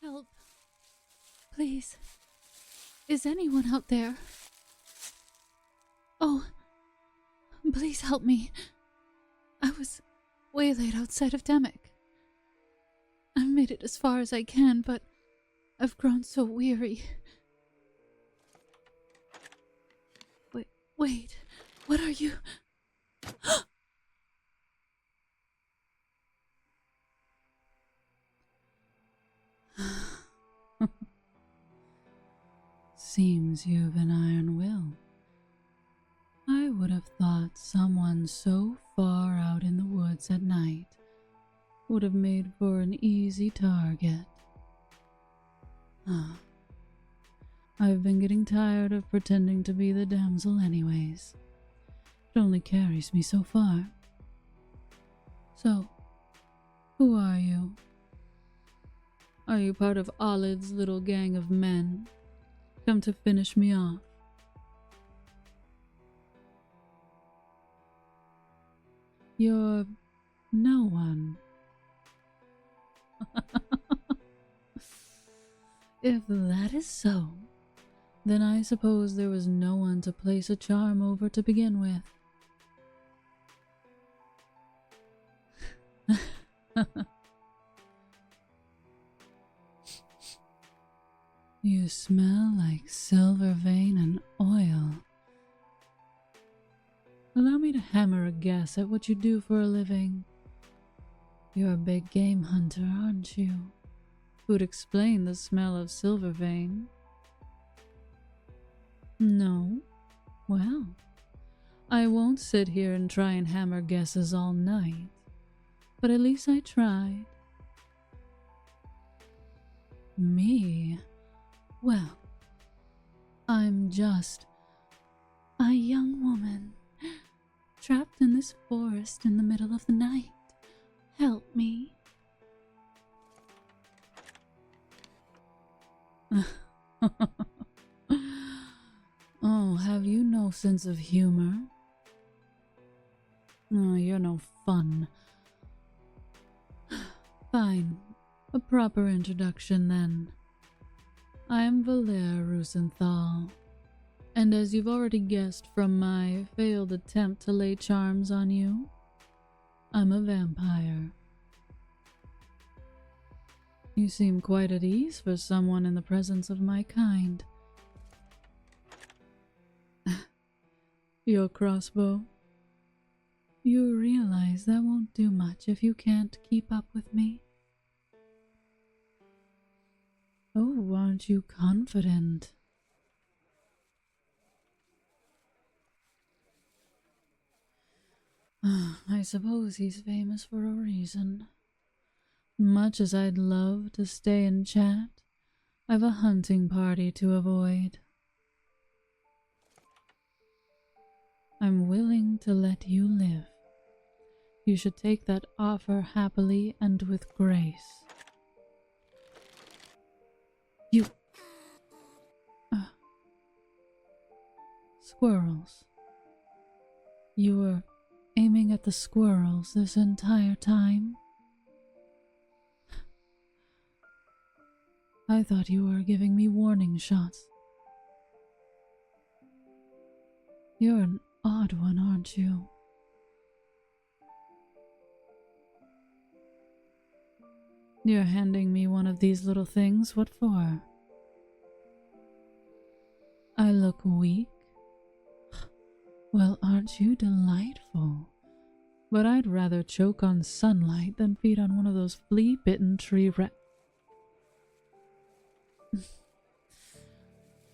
Help. Please. Is anyone out there? Oh, please help me. I was waylaid outside of Demek. I've made it as far as I can, but I've grown so weary. Wait, what are you? Seems you've an iron will. I would have thought someone so far out in the woods at night would have made for an easy target. I've been getting tired of pretending to be the damsel anyways. It only carries me so far. So, who are you? Are you part of Olive's little gang of men? Come to finish me off? You're no one. If that is so, then I suppose there was no one to place a charm over to begin with. You smell like silver vein and oil. Allow me to hammer a guess at what you do for a living. You're a big game hunter, aren't you? Who'd explain the smell of silver vein? No? Well, I won't sit here and try and hammer guesses all night, but at least I tried. Me? Well, I'm just a young woman trapped in this forest in the middle of the night. Help me. Oh, have you no sense of humor? Oh, you're no fun. Fine. A proper introduction, then. I'm Valer Rusenthal, and as you've already guessed from my failed attempt to lay charms on you, I'm a vampire. You seem quite at ease for someone in the presence of my kind. Your crossbow? You realize that won't do much if you can't keep up with me? Oh, aren't you confident? I suppose he's famous for a reason. Much as I'd love to stay and chat, I've a hunting party to avoid. I'm willing to let you live. You should take that offer happily and with grace. You... Squirrels. You were aiming at the squirrels this entire time? I thought you were giving me warning shots. You're an odd one, aren't you? You're handing me one of these little things, what for? I look weak? Well, aren't you delightful? But I'd rather choke on sunlight than feed on one of those flea-bitten tree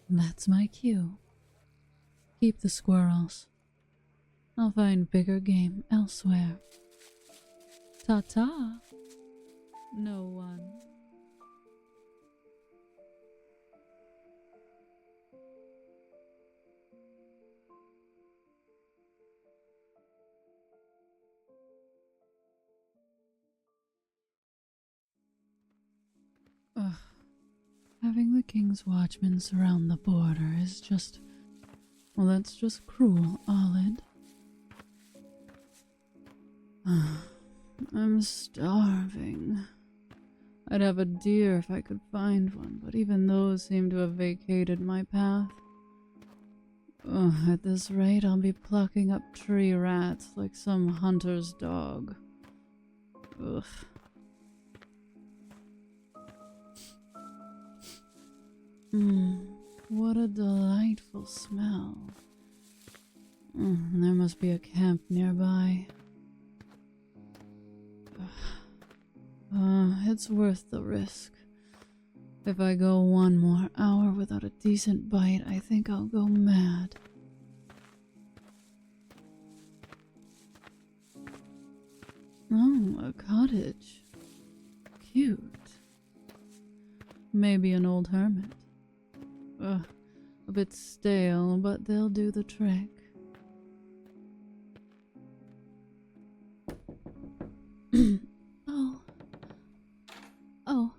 That's my cue. Keep the squirrels. I'll find bigger game elsewhere. Ta-ta. No one. Ugh. Having the King's Watchmen surround the border is just... well, that's just cruel, Olid. I'm starving. I'd have a deer if I could find one, but even those seem to have vacated my path. Ugh, at this rate, I'll be plucking up tree rats like some hunter's dog. Ugh. What a delightful smell. There must be a camp nearby. It's worth the risk. If I go one more hour without a decent bite, I think I'll go mad. Oh, a cottage. Cute. Maybe an old hermit. A bit stale, but they'll do the trick. Oh,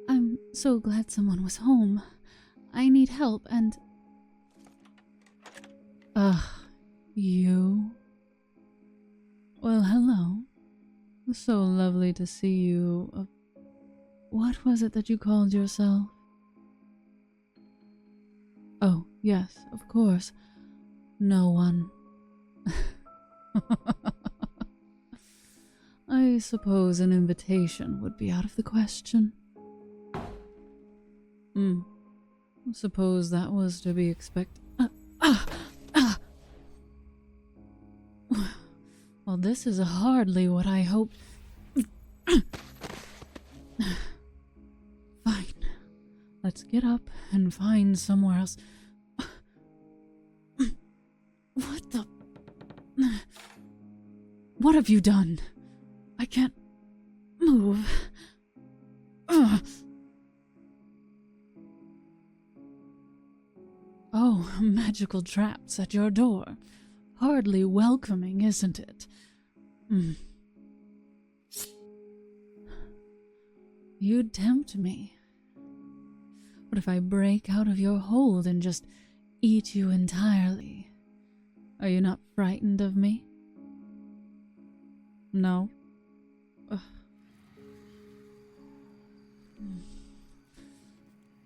I'm so glad someone was home. I need help and... You? Well, hello. So lovely to see you. What was it that you called yourself? Oh, yes, of course. No one. I suppose an invitation would be out of the question. Suppose that was to be expected. Well, this is hardly what I hoped. Fine. Let's get up and find somewhere else. What the... What have you done? I can't move. Oh, magical traps at your door. Hardly welcoming, isn't it? You'd tempt me. What if I break out of your hold and just eat you entirely? Are you not frightened of me? No?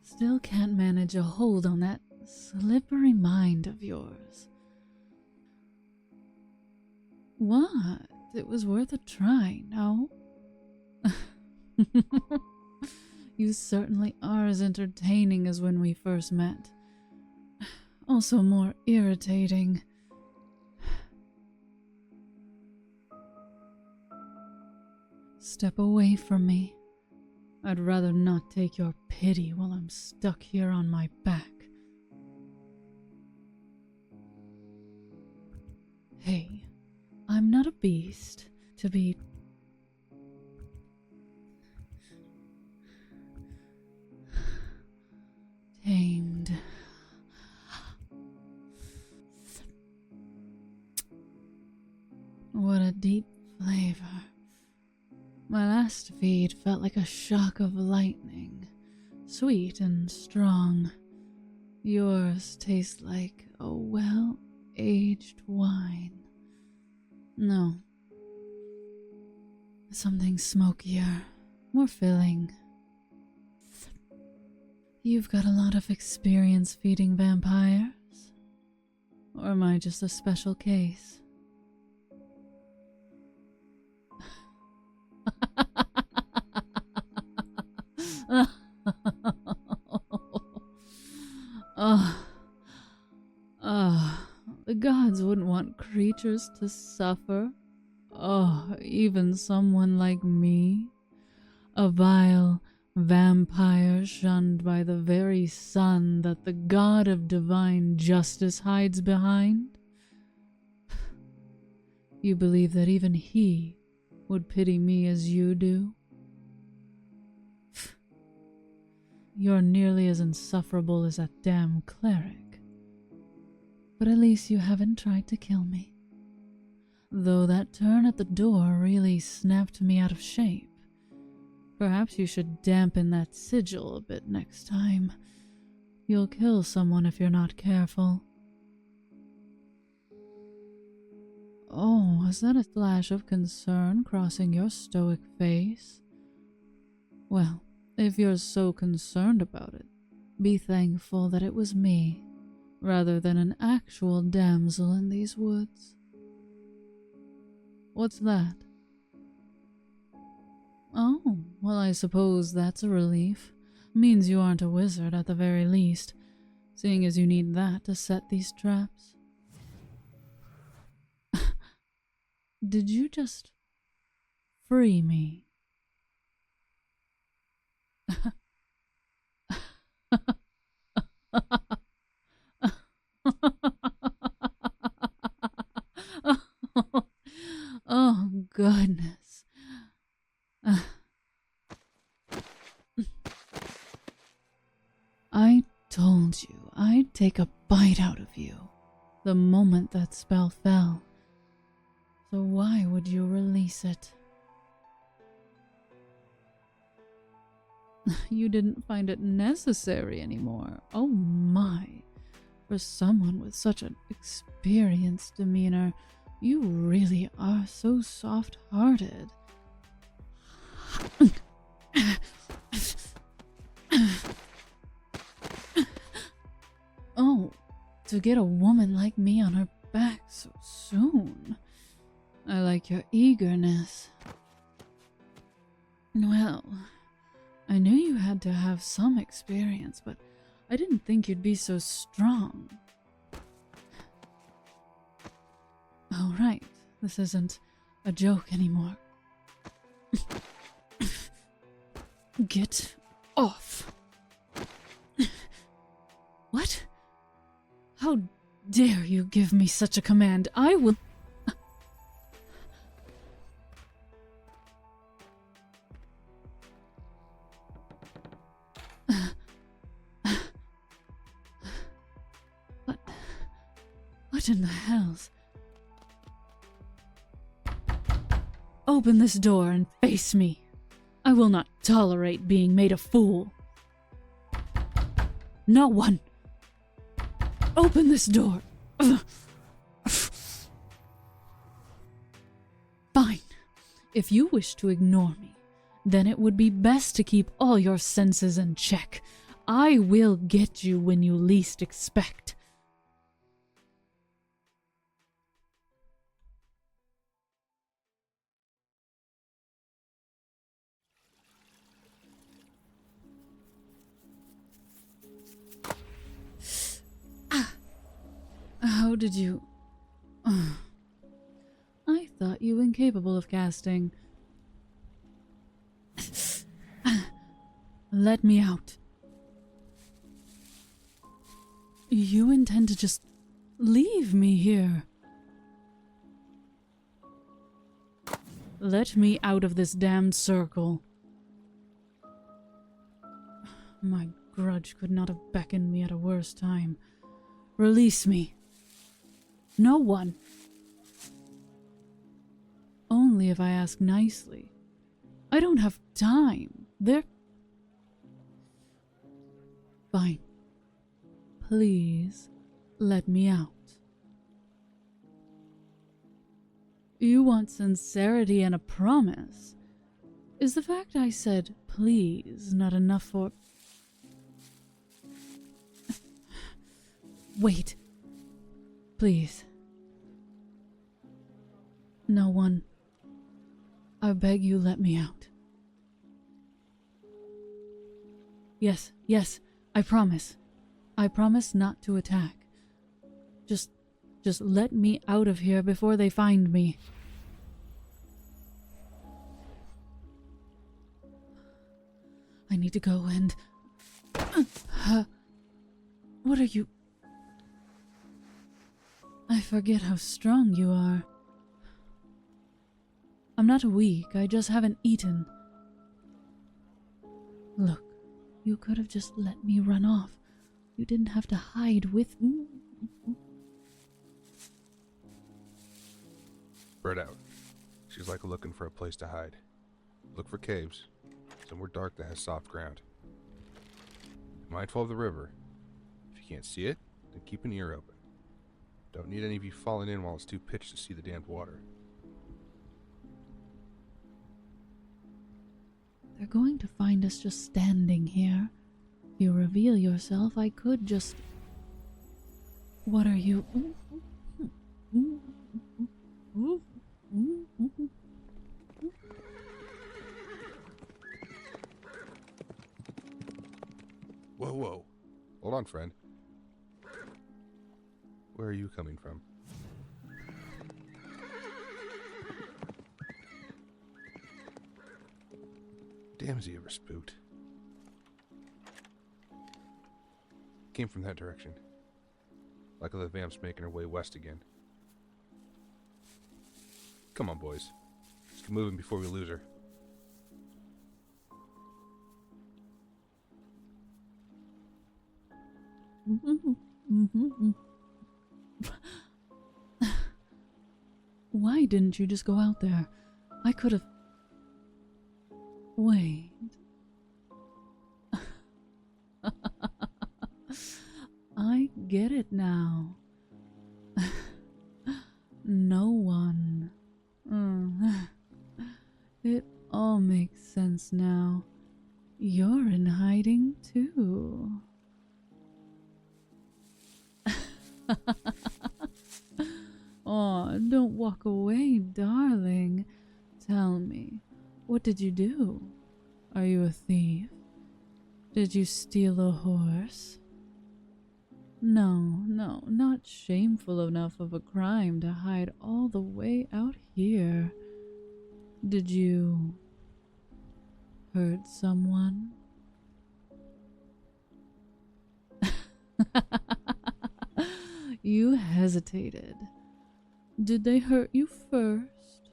Still can't manage a hold on that slippery mind of yours. What? It was worth a try, no? You certainly are as entertaining as when we first met. Also more irritating. Step away from me. I'd rather not take your pity while I'm stuck here on my back. Hey, I'm not a beast to be... tamed. What a deep flavor. My last feed felt like a shock of lightning, sweet and strong. Yours tastes like a well-aged wine. No. Something smokier, more filling. You've got a lot of experience feeding vampires? Or am I just a special case? The gods wouldn't want creatures to suffer. Even someone like me, a vile vampire shunned by the very sun that the god of divine justice hides behind. You believe that even he would pity me as you do? You're nearly as insufferable as that damn cleric. But at least you haven't tried to kill me. Though that turn at the door really snapped me out of shape. Perhaps you should dampen that sigil a bit next time. You'll kill someone if you're not careful. Oh, is that a flash of concern crossing your stoic face? Well, if you're so concerned about it, be thankful that it was me, rather than an actual damsel in these woods. What's that? Oh, well, I suppose that's a relief. Means you aren't a wizard at the very least, seeing as you need that to set these traps. Did you just free me? Oh, goodness. I told you I'd take a bite out of you the moment that spell fell. So why would you release it? You didn't find it necessary anymore. Oh my. For someone with such an experienced demeanor, you really are so soft-hearted. Oh, to get a woman like me on her back so soon. I like your eagerness. Well, I knew you had to have some experience, but I didn't think you'd be so strong. Oh, right. This isn't a joke anymore. Get off. What? How dare you give me such a command? I will... What in the hells? Open this door and face me. I will not tolerate being made a fool. No one. Open this door. Fine. If you wish to ignore me, then it would be best to keep all your senses in check. I will get you when you least expect. How did you... I thought you incapable of casting. Let me out. You intend to just leave me here? Let me out of this damned circle. My grudge could not have beckoned me at a worse time. Release me. No one. Only if I ask nicely. I don't have time. Fine. Please, let me out. You want sincerity and a promise. Is the fact I said please not enough for... Wait. Please. No one. I beg you, let me out. Yes, I promise. I promise not to attack. Just let me out of here before they find me. I need to go and... What are you... I forget how strong you are. I'm not weak, I just haven't eaten. Look, you could have just let me run off. You didn't have to hide with me. Spread out. She's like looking for a place to hide. Look for caves. Somewhere dark that has soft ground. Mindful of the river. If you can't see it, then keep an ear open. Don't need any of you falling in while it's too pitched to see the damned water. They're going to find us just standing here. If you reveal yourself, I could just... What are you... Whoa, whoa. Hold on, friend. Where are you coming from? Damn, is he ever spooked? Came from that direction. Like the vamp's making her way west again. Come on, boys. Let's get moving before we lose her. Why didn't you just go out there? I could have... Wait. I get it now. No one. It all makes sense now. You're in hiding too. Aw, don't walk away, darling. Tell me, what did you do? Are you a thief? Did you steal a horse? No, not shameful enough of a crime to hide all the way out here. Did you hurt someone? You hesitated. Did they hurt you first?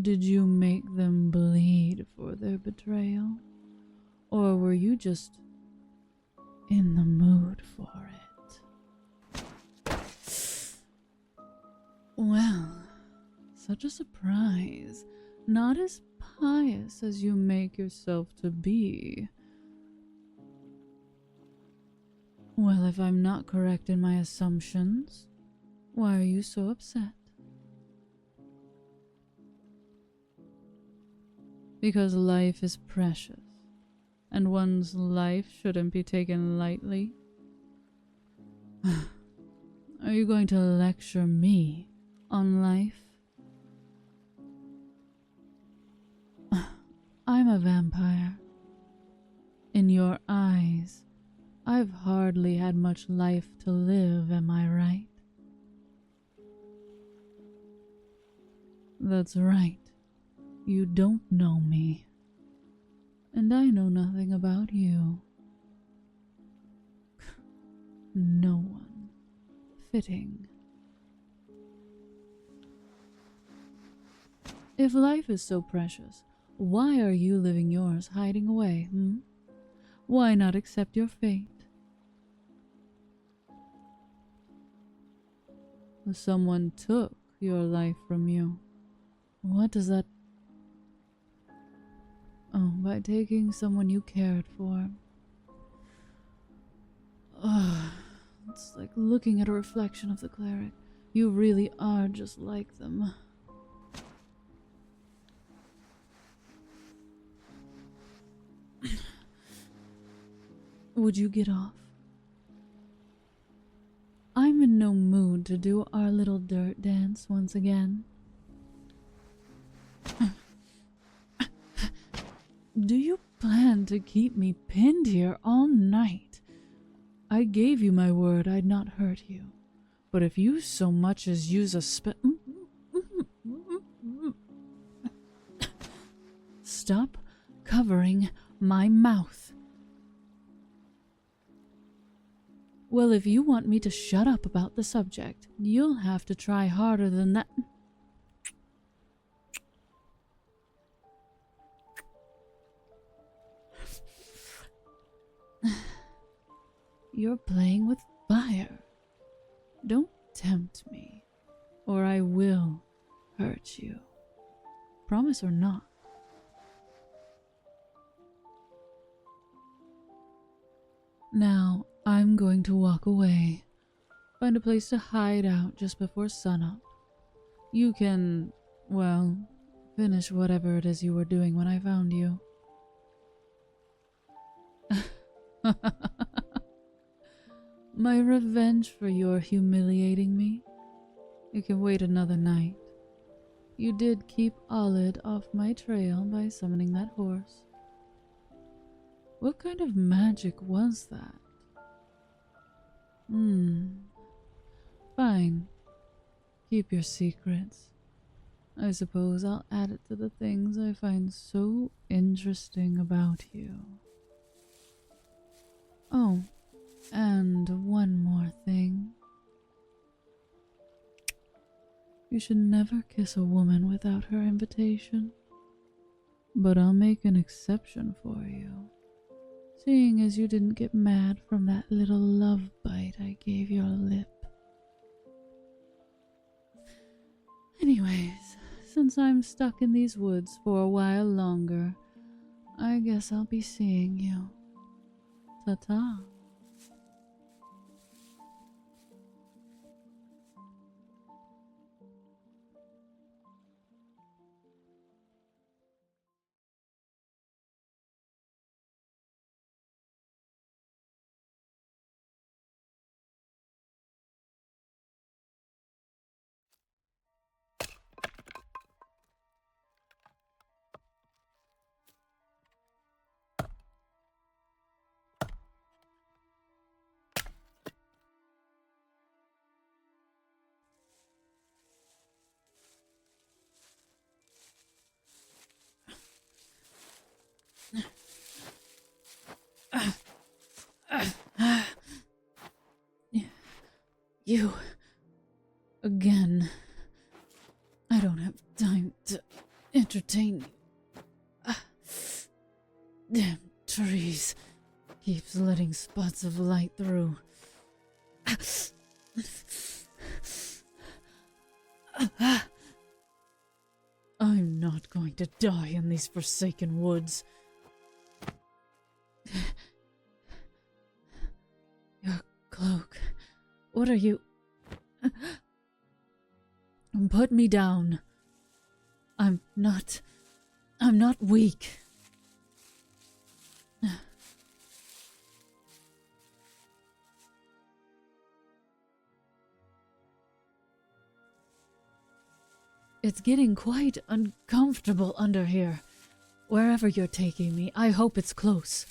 Did you make them bleed for their betrayal? Or were you just in the mood for it? Well, such a surprise. Not as pious as you make yourself to be. Well, if I'm not correct in my assumptions, why are you so upset? Because life is precious, and one's life shouldn't be taken lightly. Are you going to lecture me on life? I'm a vampire. In your eyes, I've hardly had much life to live, am I right? That's right. You don't know me. And I know nothing about you. No one. Fitting. If life is so precious, why are you living yours hiding away, Why not accept your fate? Someone took your life from you. What does that... Oh, by taking someone you cared for. Ugh, it's like looking at a reflection of the cleric. You really are just like them. Would you get off? I'm in no mood to do our little dirt dance once again. Do you plan to keep me pinned here all night? I gave you my word I'd not hurt you. But if you so much as use a Stop covering my mouth. Well, if you want me to shut up about the subject, you'll have to try harder than that. You're playing with fire. Don't tempt me, or I will hurt you. Promise or not. Now, I'm going to walk away. Find a place to hide out just before sunup. You can, well, finish whatever it is you were doing when I found you. My revenge for your humiliating me? It can wait another night. You did keep Olid off my trail by summoning that horse. What kind of magic was that? Fine. Keep your secrets. I suppose I'll add it to the things I find so interesting about you. Oh, and one more thing. You should never kiss a woman without her invitation. But I'll make an exception for you, seeing as you didn't get mad from that little love bite I gave your lip. Anyways, since I'm stuck in these woods for a while longer, I guess I'll be seeing you. Ta-ta. You. Again. I don't have time to entertain you. Damn trees. Keeps letting spots of light through. I'm not going to die in these forsaken woods. Your cloak. What are you? Put me down. I'm not weak. It's getting quite uncomfortable under here. Wherever you're taking me, I hope it's close.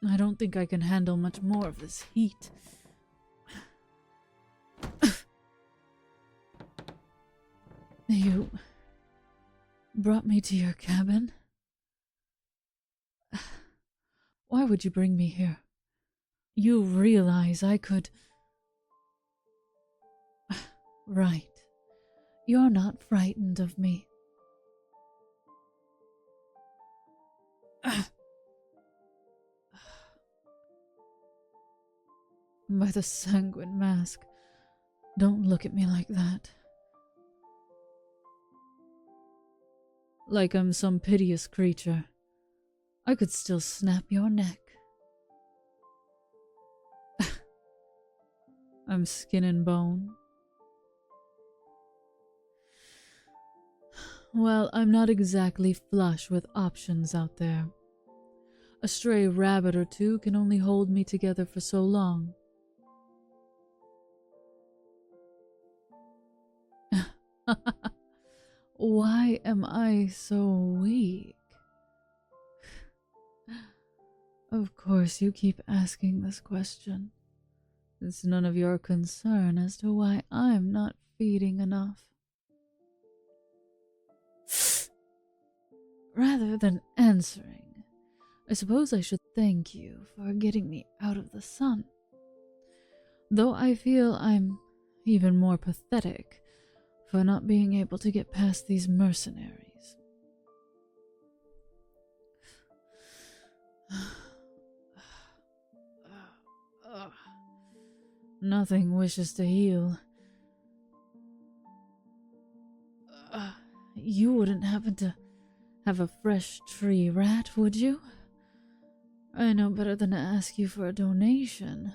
I don't think I can handle much more of this heat. You brought me to your cabin? Why would you bring me here? You realize I could... Right. You're not frightened of me. By the sanguine mask, don't look at me like that. Like I'm some piteous creature. I could still snap your neck. I'm skin and bone. Well, I'm not exactly flush with options out there. A stray rabbit or two can only hold me together for so long. Why am I so weak? Of course, you keep asking this question. It's none of your concern as to why I'm not feeding enough. Rather than answering, I suppose I should thank you for getting me out of the sun. Though I feel I'm even more pathetic for not being able to get past these mercenaries. Nothing wishes to heal. You wouldn't happen to have a fresh tree rat, would you? I know better than to ask you for a donation.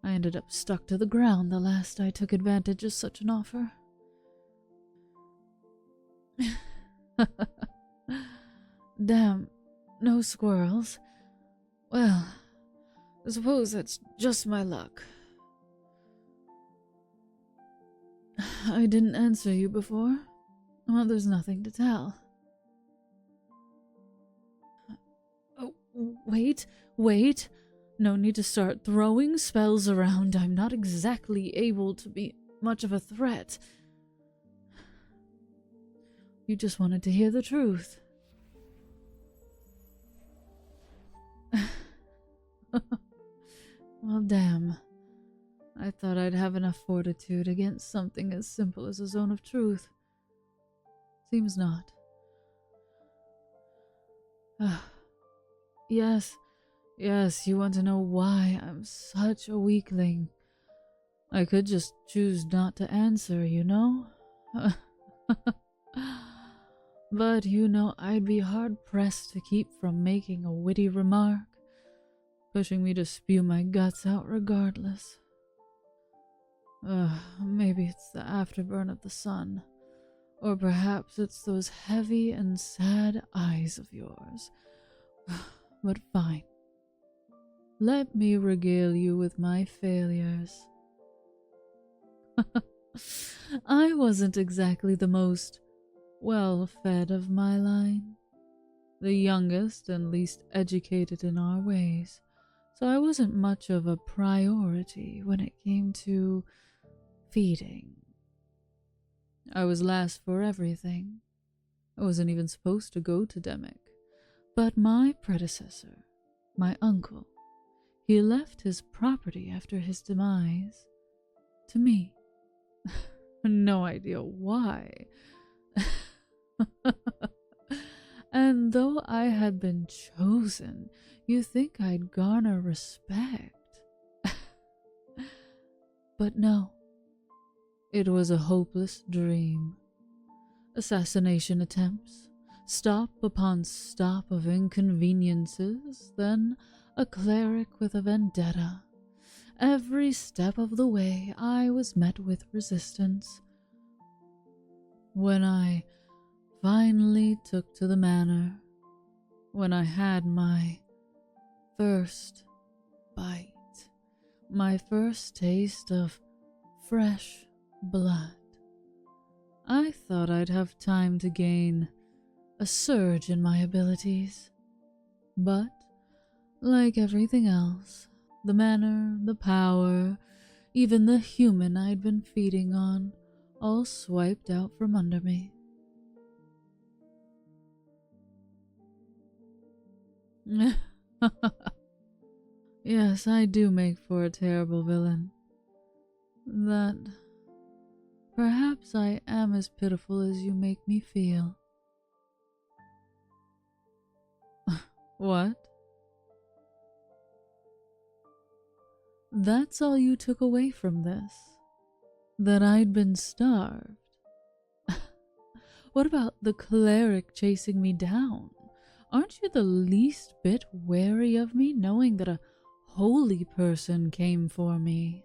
I ended up stuck to the ground the last I took advantage of such an offer. Damn, no squirrels. Well, I suppose that's just my luck. I didn't answer you before. Well, there's nothing to tell. Oh, wait. No need to start throwing spells around. I'm not exactly able to be much of a threat. You just wanted to hear the truth. Well, damn. I thought I'd have enough fortitude against something as simple as a zone of truth. Seems not. Yes, you want to know why I'm such a weakling. I could just choose not to answer, you know? But, I'd be hard-pressed to keep from making a witty remark, pushing me to spew my guts out regardless. Maybe it's the afterburn of the sun, or perhaps it's those heavy and sad eyes of yours. But fine. Let me regale you with my failures. I wasn't exactly the most well-fed of my line, the youngest and least educated in our ways, so I wasn't much of a priority when it came to feeding. I was last for everything. I wasn't even supposed to go to Demick, but my predecessor, my uncle, he left his property after his demise to me. No idea why. And though I had been chosen, you think I'd garner respect. But no, it was a hopeless dream. Assassination attempts, stop upon stop of inconveniences, then a cleric with a vendetta. Every step of the way I was met with resistance. When I finally took to the manor, when I had my first bite, my first taste of fresh blood, I thought I'd have time to gain a surge in my abilities. But, like everything else, the manor, the power, even the human I'd been feeding on, all swiped out from under me. Yes, I do make for a terrible villain. That perhaps I am as pitiful as you make me feel. What? That's all you took away from this? That I'd been starved? What about the cleric chasing me down? Aren't you the least bit wary of me, knowing that a holy person came for me?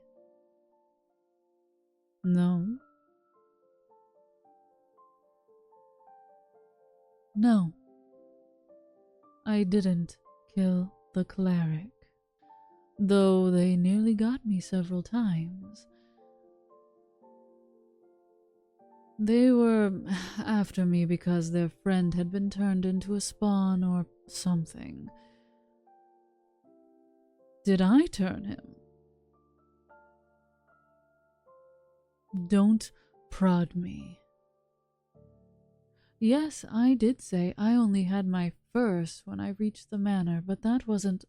No. No. I didn't kill the cleric, though they nearly got me several times. They were after me because their friend had been turned into a spawn or something. Did I turn him? Don't prod me. Yes, I did say I only had my first when I reached the manor, but that wasn't...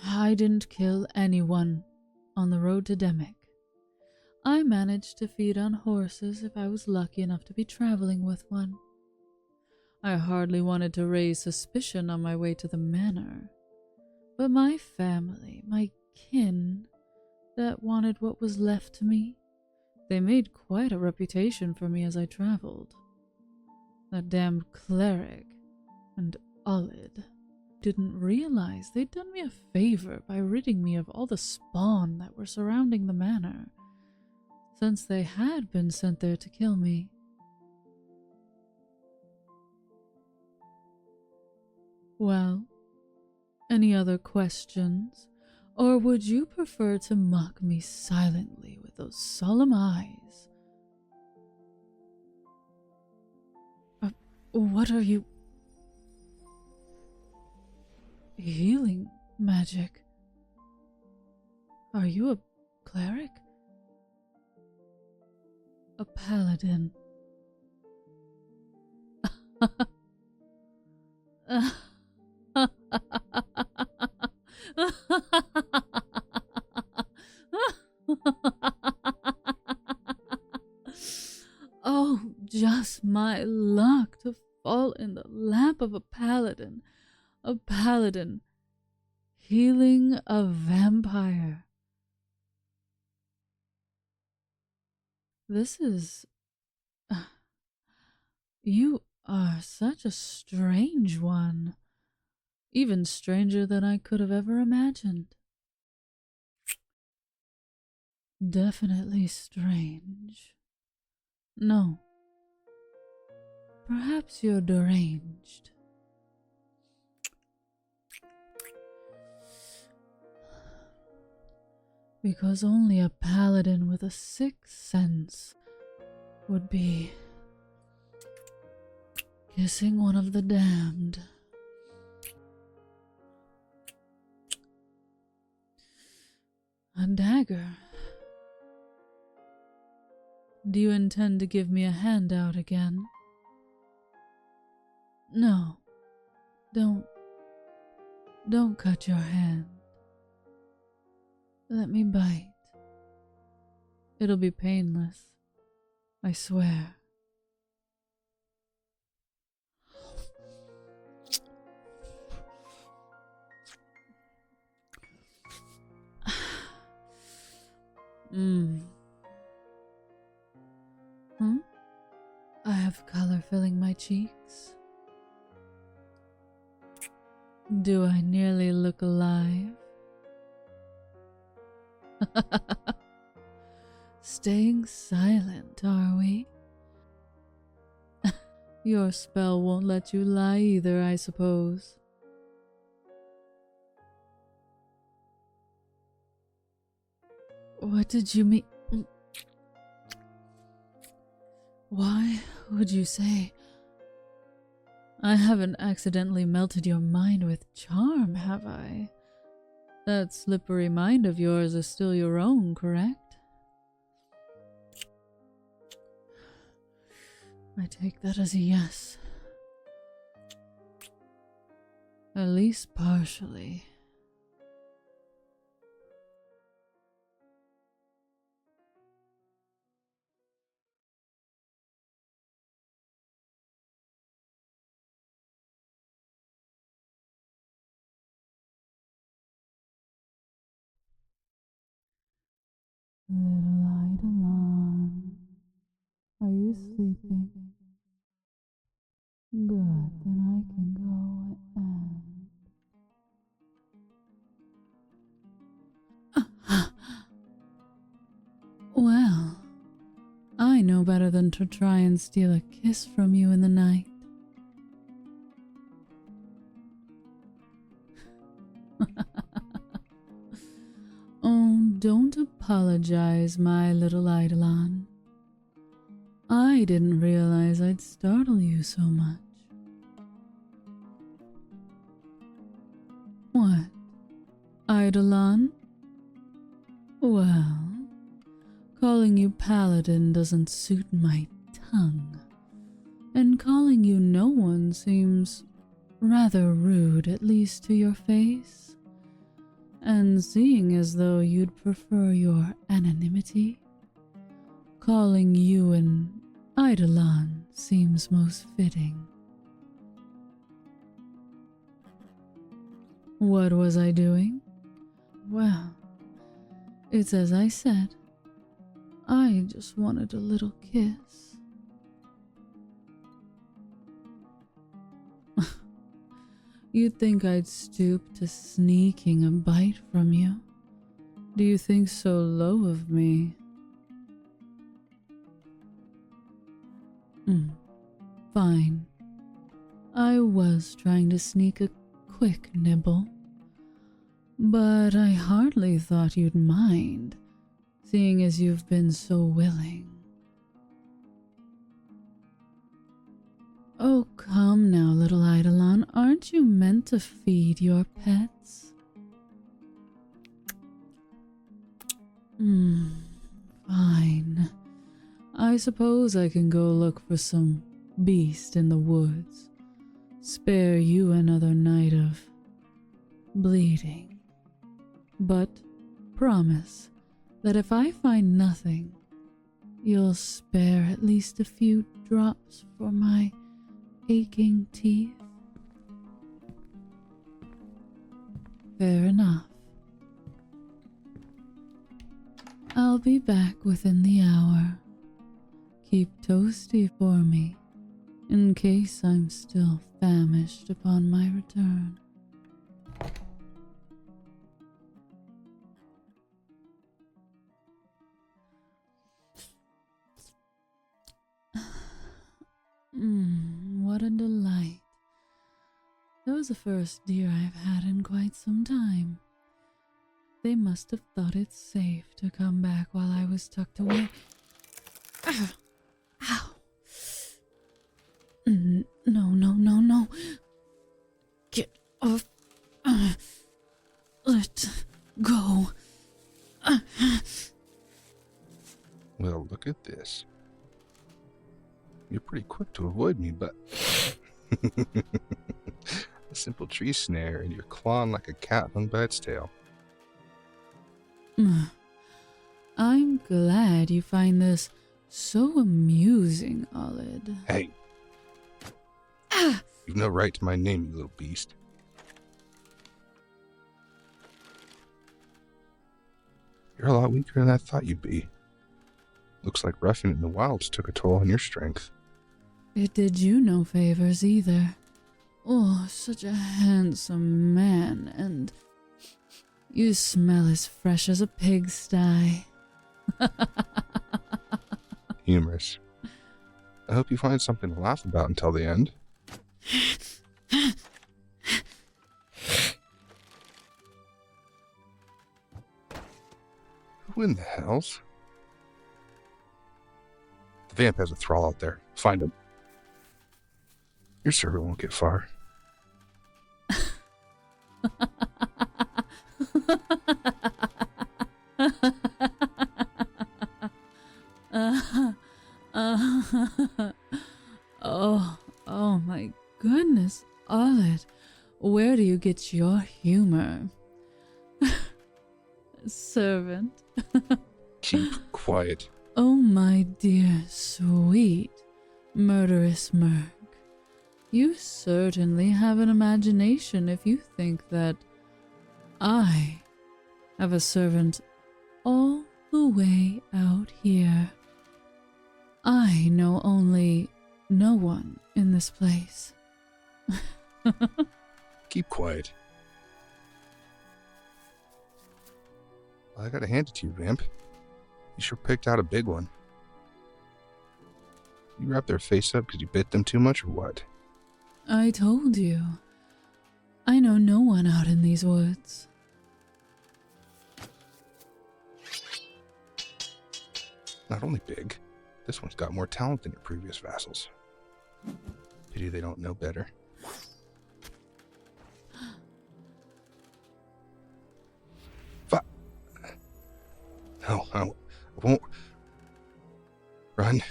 I didn't kill anyone on the road to Demick. I managed to feed on horses if I was lucky enough to be traveling with one. I hardly wanted to raise suspicion on my way to the manor, but my family, my kin, that wanted what was left to me, they made quite a reputation for me as I traveled. That damned cleric and Olid didn't realize they'd done me a favor by ridding me of all the spawn that were surrounding the manor, since they had been sent there to kill me. Well, any other questions? Or would you prefer to mock me silently with those solemn eyes? What are you... Healing magic? Are you a cleric? A paladin? Oh, just my luck to fall in the lap of a paladin. A paladin healing a vampire. This is... You are such a strange one. Even stranger than I could have ever imagined. Definitely strange. No. Perhaps you're deranged. Because only a paladin with a sixth sense would be kissing one of the damned. A dagger. Do you intend to give me a handout again? No. Don't cut your hand. Let me bite. It'll be painless. I swear. I have color filling my cheeks. Do I nearly look alive? Staying silent, are we? Your spell won't let you lie either, I suppose. What did you mean? Why would you say... I haven't accidentally melted your mind with charm, have I? That slippery mind of yours is still your own, correct? I take that as a yes. At least partially. Little Eidolon, are you sleeping? Good, then I can go and... Well, I know better than to try and steal a kiss from you in the night. Oh, don't apologize, my little Eidolon. I didn't realize I'd startle you so much. What? Eidolon? Well, calling you paladin doesn't suit my tongue, and calling you no one seems rather rude, at least to your face. And seeing as though you'd prefer your anonymity, calling you an Eidolon seems most fitting. What was I doing? Well, it's as I said. I just wanted a little kiss. You'd think I'd stoop to sneaking a bite from you. Do you think so low of me? Fine. I was trying to sneak a quick nibble. But I hardly thought you'd mind, seeing as you've been so willing. Oh, come now, little Eidolon, aren't you meant to feed your pets? Fine. I suppose I can go look for some beast in the woods. Spare you another night of bleeding. But promise that if I find nothing, you'll spare at least a few drops for my aching teeth. Fair enough. I'll be back within the hour. Keep toasty for me, in case I'm still famished upon my return. What a delight. That was the first deer I've had in quite some time. They must have thought it safe to come back while I was tucked away. Ow. No. Get off. Let go. Well, look at this. You're pretty quick to avoid me, but... a simple tree snare and you're clawing like a cat hung by its tail. I'm glad you find this so amusing, Olid. Hey! You've no right to my name, you little beast. You're a lot weaker than I thought you'd be. Looks like roughing it in the wilds took a toll on your strength. It did you no favors either. Oh, such a handsome man, and you smell as fresh as a pigsty. Humorous. I hope you find something to laugh about until the end. Who in the hells? The vamp has a thrall out there. Find him. Your servant won't get far. Oh my goodness, Olid, where do you get your humor? Servant. Keep quiet. Oh my dear, sweet, murderous Merc. You certainly have an imagination if you think that I have a servant all the way out here. I know only no one in this place. Keep quiet. Well, I gotta hand it to you, Vamp. You sure picked out a big one. You wrap their face up because you bit them too much or what? I told you. I know no one out in these woods. Not only big, this one's got more talent than your previous vassals. Pity they don't know better. No, I won't. Run.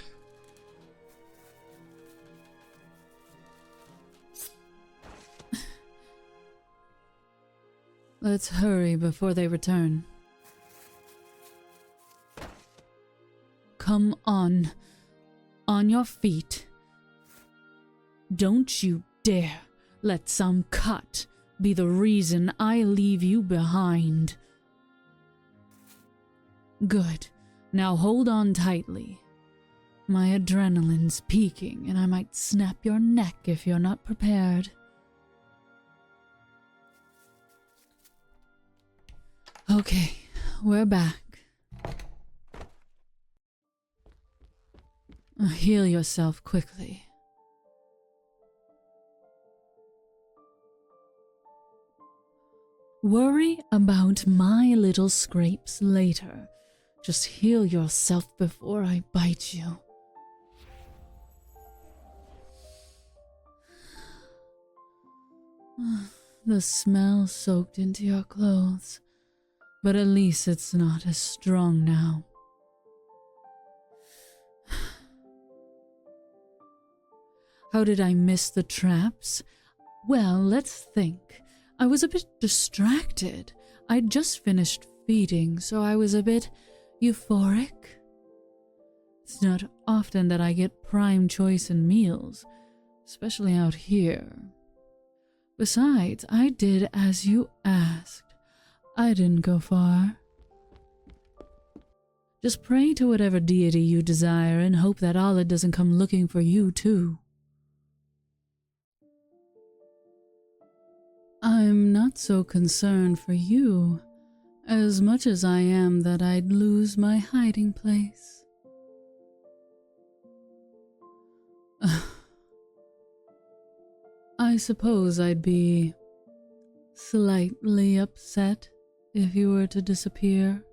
Let's hurry before they return. Come on. On your feet. Don't you dare let some cut be the reason I leave you behind. Good. Now hold on tightly. My adrenaline's peaking and I might snap your neck if you're not prepared. Okay, we're back. Heal yourself quickly. Worry about my little scrapes later. Just heal yourself before I bite you. The smell soaked into your clothes, but at least it's not as strong now. How did I miss the traps? Well, let's think. I was a bit distracted. I'd just finished feeding, so I was a bit euphoric. It's not often that I get prime choice in meals, especially out here. Besides, I did as you asked. I didn't go far. Just pray to whatever deity you desire and hope that Allah doesn't come looking for you too. I'm not so concerned for you as much as I am that I'd lose my hiding place. I suppose I'd be slightly upset if you were to disappear.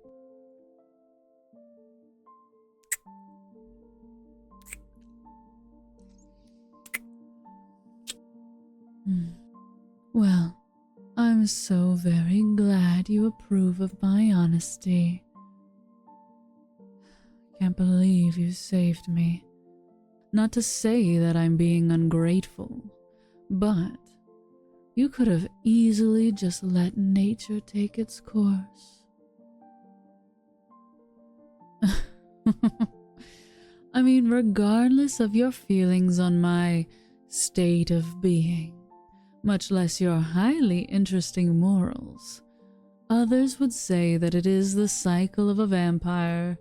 Well, I'm so very glad you approve of my honesty. Can't believe you saved me. Not to say that I'm being ungrateful, but you could have easily just let nature take its course. I mean, regardless of your feelings on my state of being, much less your highly interesting morals, others would say that it is the cycle of a vampire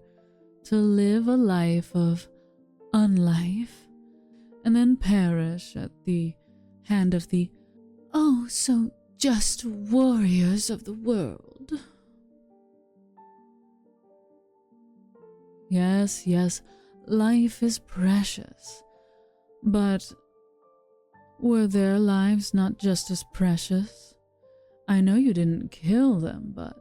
to live a life of unlife and then perish at the hand of the oh so just warriors of the world. Yes, life is precious, but were their lives not just as precious? I know you didn't kill them, but...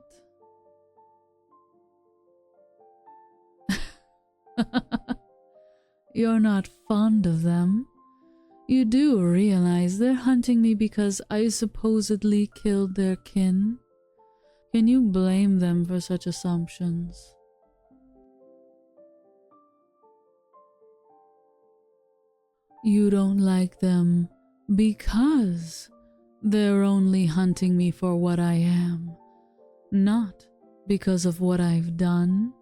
You're not fond of them. You do realize they're hunting me because I supposedly killed their kin? Can you blame them for such assumptions? You don't like them because they're only hunting me for what I am, not because of what I've done.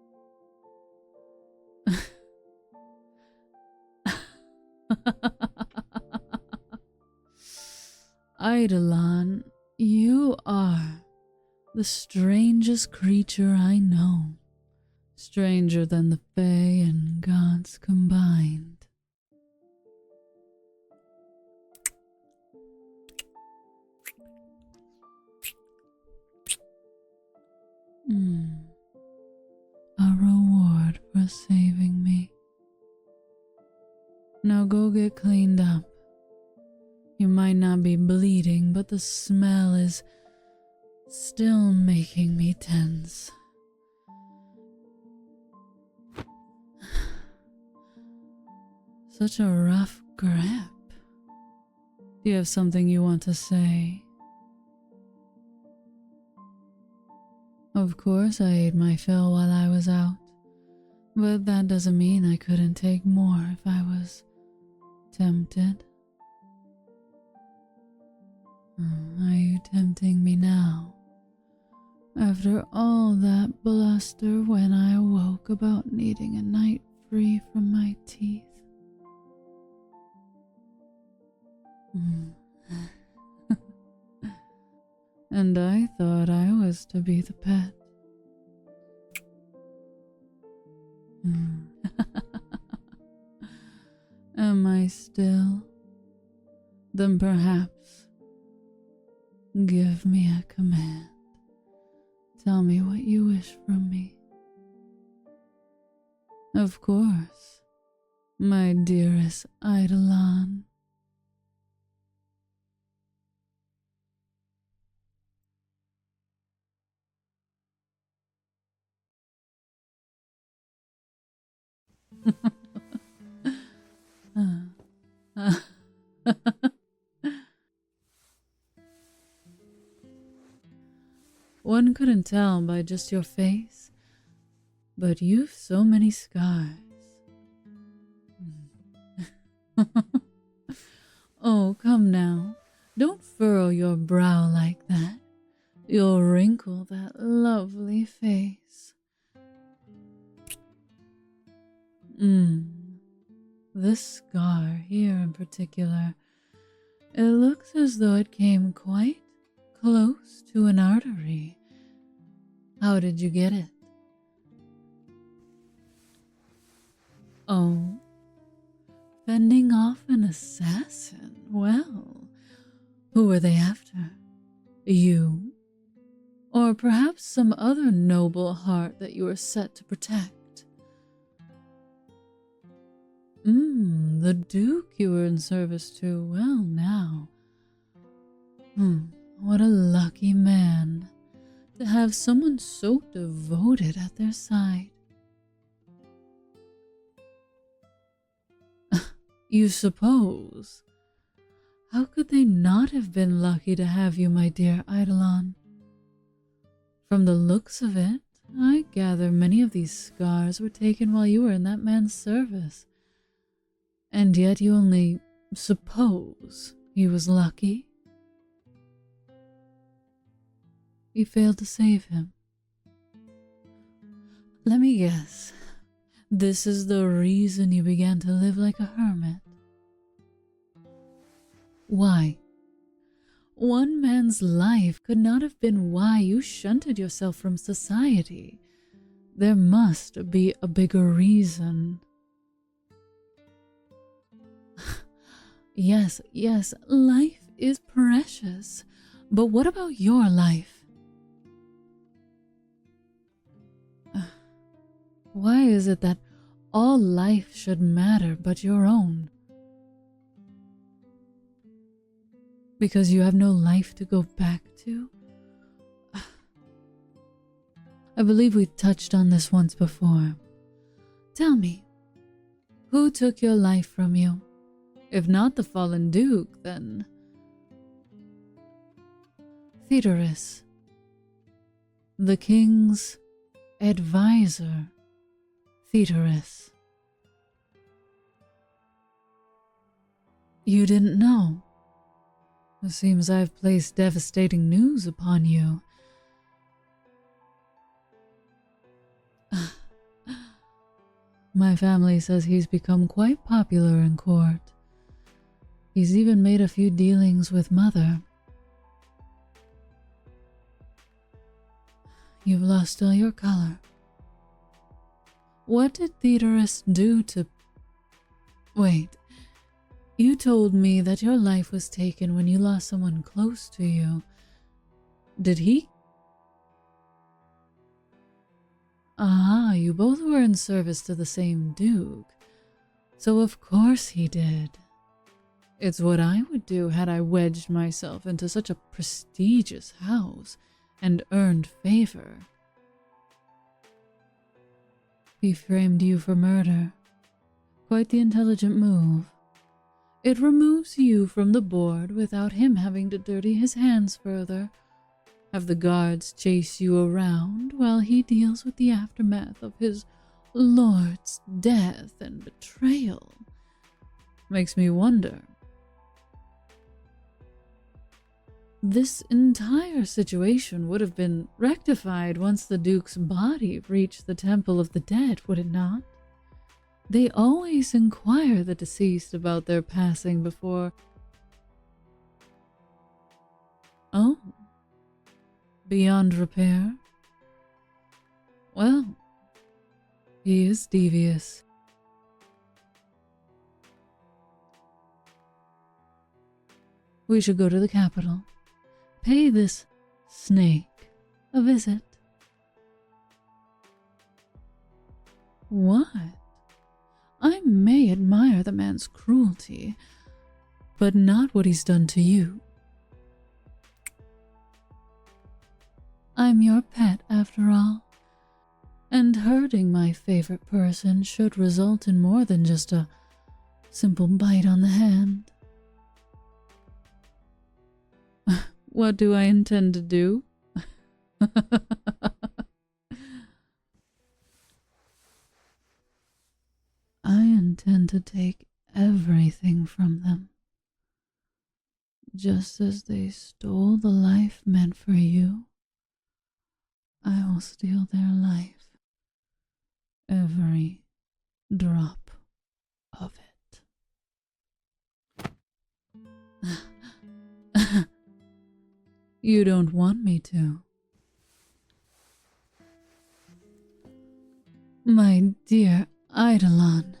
Eidolon, you are the strangest creature I know, stranger than the Fae and gods combined. A reward for saving me. Now go get cleaned up. You might not be bleeding, but the smell is still making me tense. Such a rough grip. Do you have something you want to say? Of course I ate my fill while I was out, but that doesn't mean I couldn't take more if I was tempted. Are you tempting me now? After all that bluster when I awoke about needing a night free from my teeth? And I thought I was to be the pet. Am I still? Then perhaps give me a command. Tell me what you wish from me. Of course, my dearest Eidolon. One couldn't tell by just your face, but you've so many scars. Oh, come now. Don't furrow your brow like that. You'll wrinkle that lovely face. This scar here in particular, it looks as though it came quite close to an artery. How did you get it? Oh, fending off an assassin. Well, who were they after? You? Or perhaps some other noble heart that you were set to protect? The Duke you were in service to. Well, now. What a lucky man to have someone so devoted at their side. You suppose? How could they not have been lucky to have you, my dear Eidolon? From the looks of it, I gather many of these scars were taken while you were in that man's service. And yet you only suppose he was lucky? You failed to save him. Let me guess. This is the reason you began to live like a hermit. Why? One man's life could not have been why you shunted yourself from society. There must be a bigger reason. Yes, life is precious. But what about your life? Why is it that all life should matter but your own? Because you have no life to go back to? I believe we touched on this once before. Tell me, who took your life from you? If not the fallen Duke, then Theodorus, the king's advisor. Theodorus. You didn't know? It seems I've placed devastating news upon you. My family says he's become quite popular in court. He's even made a few dealings with Mother. You've lost all your color. What did Theodorus do to... Wait, you told me that your life was taken when you lost someone close to you. Did he? Ah, you both were in service to the same Duke. So of course he did. It's what I would do had I wedged myself into such a prestigious house and earned favor. He framed you for murder. Quite the intelligent move. It removes you from the board without him having to dirty his hands further. Have the guards chase you around while he deals with the aftermath of his lord's death and betrayal. Makes me wonder. This entire situation would have been rectified once the Duke's body reached the Temple of the Dead, would it not? They always inquire the deceased about their passing before... Oh, beyond repair? Well, he is devious. We should go to the capital. Pay this snake a visit. What? I may admire the man's cruelty, but not what he's done to you. I'm your pet, after all, And hurting my favorite person should result in more than just a simple bite on the hand. What do I intend to do? I intend to take everything from them. Just as they stole the life meant for you, I will steal their life. Every drop of it. You don't want me to. My dear Eidolon,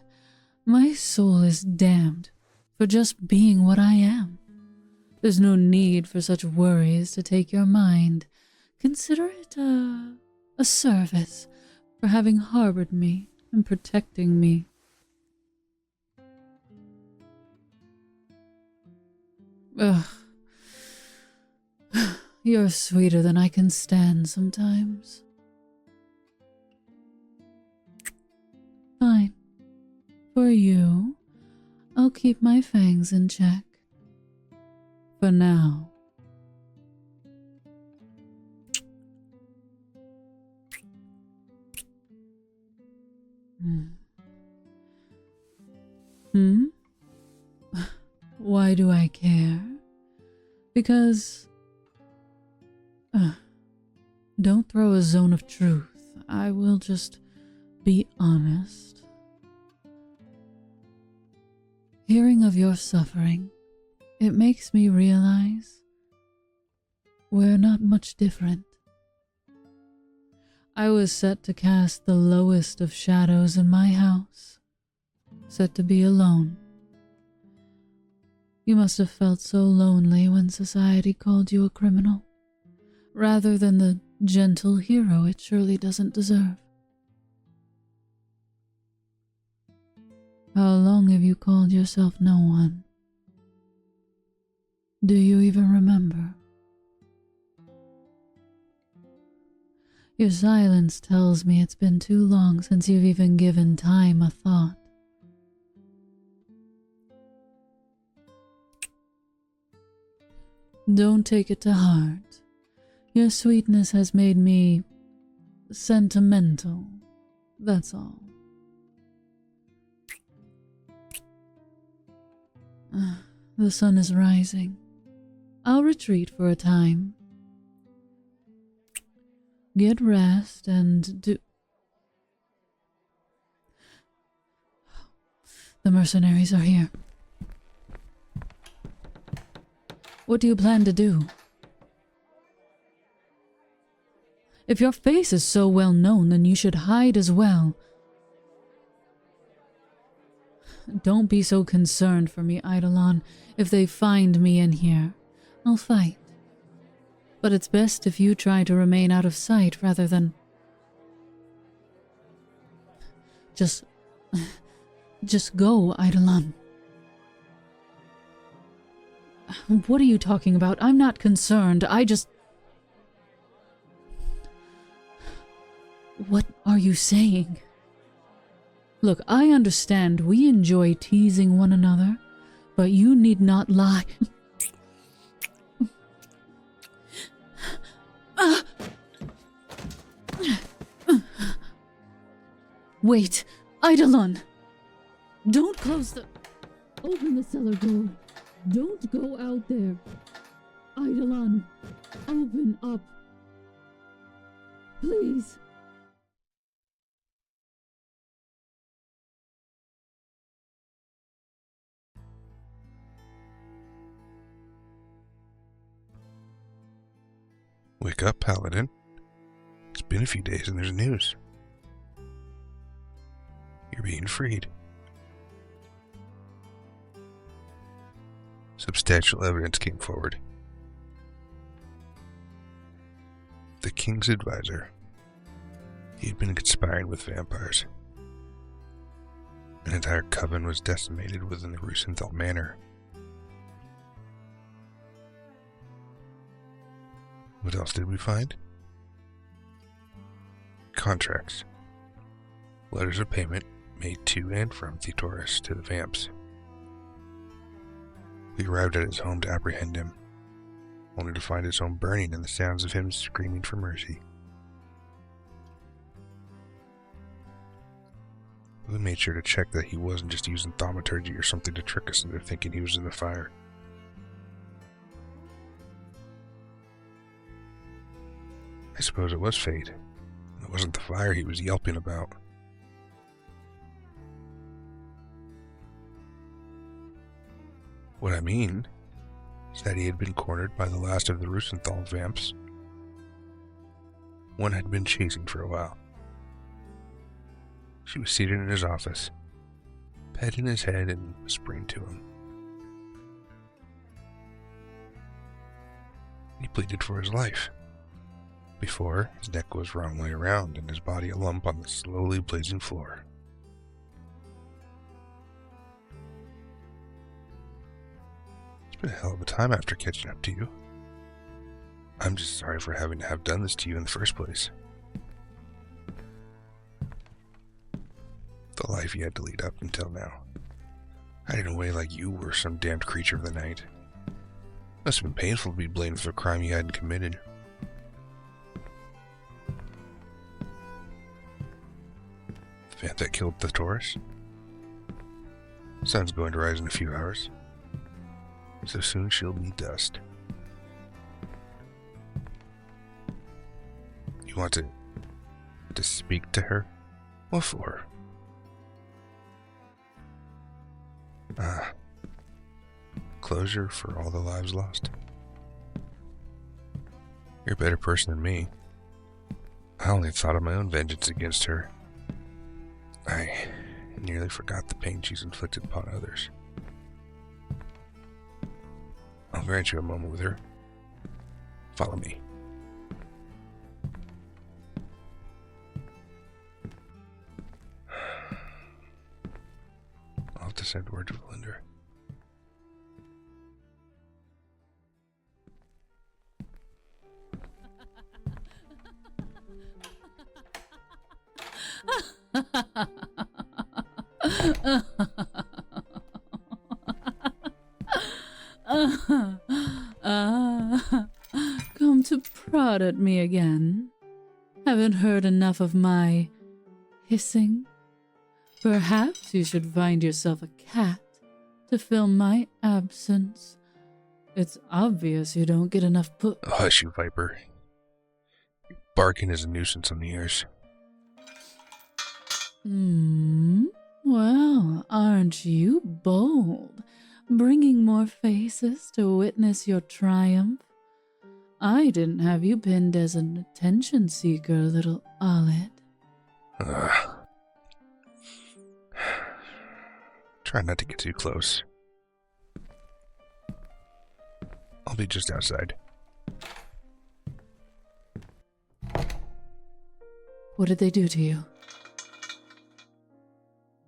my soul is damned for just being what I am. There's no need for such worries to take your mind. Consider it a service for having harbored me and protecting me. Ugh. You're sweeter than I can stand sometimes. Fine. For you, I'll keep my fangs in check. For now. Why do I care? Because... don't throw a zone of truth. I will just be honest. Hearing of your suffering, it makes me realize we're not much different. I was set to cast the lowest of shadows in my house, set to be alone. You must have felt so lonely when society called you a criminal, rather than the gentle hero it surely doesn't deserve. How long have you called yourself no one? Do you even remember? Your silence tells me it's been too long since you've even given time a thought. Don't take it to heart. Your sweetness has made me sentimental, that's all. The sun is rising. I'll retreat for a time. Get rest and do... The mercenaries are here. What do you plan to do? If your face is so well known, then you should hide as well. Don't be so concerned for me, Eidolon. If they find me in here, I'll fight. But it's best if you try to remain out of sight rather than... Just go, Eidolon. What are you talking about? I'm not concerned. I just... What are you saying? Look, I understand we enjoy teasing one another, but you need not lie. Wait, Eidolon! Don't close the... Open the cellar door. Don't go out there. Eidolon, open up. Please. Wake up, Paladin. It's been a few days and there's news. You're being freed. Substantial evidence came forward. The king's advisor. He had been conspiring with vampires. An entire coven was decimated within the Rusenthal Manor. What else did we find? Contracts Letters of payment made to and from the Taurus to the vamps. We arrived at his home to apprehend him, only to find his home burning and the sounds of him screaming for mercy. We made sure to check that he wasn't just using thaumaturgy or something to trick us into thinking he was in the fire. I suppose it was fate. It wasn't the fire he was yelping about. What I mean is that he had been cornered by the last of the Rosenthal vamps. One had been chasing for a while. She was seated in his office, petting his head and whispering to him. He pleaded for his life. Before, his neck was wrong way around and his body a lump on the slowly blazing floor. It's been a hell of a time after catching up to you. I'm just sorry for having to have done this to you in the first place. The life you had to lead up until now. Hiding away like you were some damned creature of the night. Must have been painful to be blamed for a crime you hadn't committed. The vamp that killed the Taurus? Sun's going to rise in a few hours. So soon she'll be dust. You want to speak to her? What for? Closure for all the lives lost. You're a better person than me. I only thought of my own vengeance against her. I nearly forgot the pain she's inflicted upon others. I'll grant you a moment with her. Follow me. I'll have to send word to Valinder. Come to prod at me again. Haven't heard enough of my hissing? Perhaps you should find yourself a cat to fill my absence. It's obvious you don't get enough Oh, hush, you viper. Your barking is a nuisance on the ears. Well, aren't you bold, bringing more faces to witness your triumph? I didn't have you pinned as an attention seeker, little Olet. Try not to get too close. I'll be just outside. What did they do to you?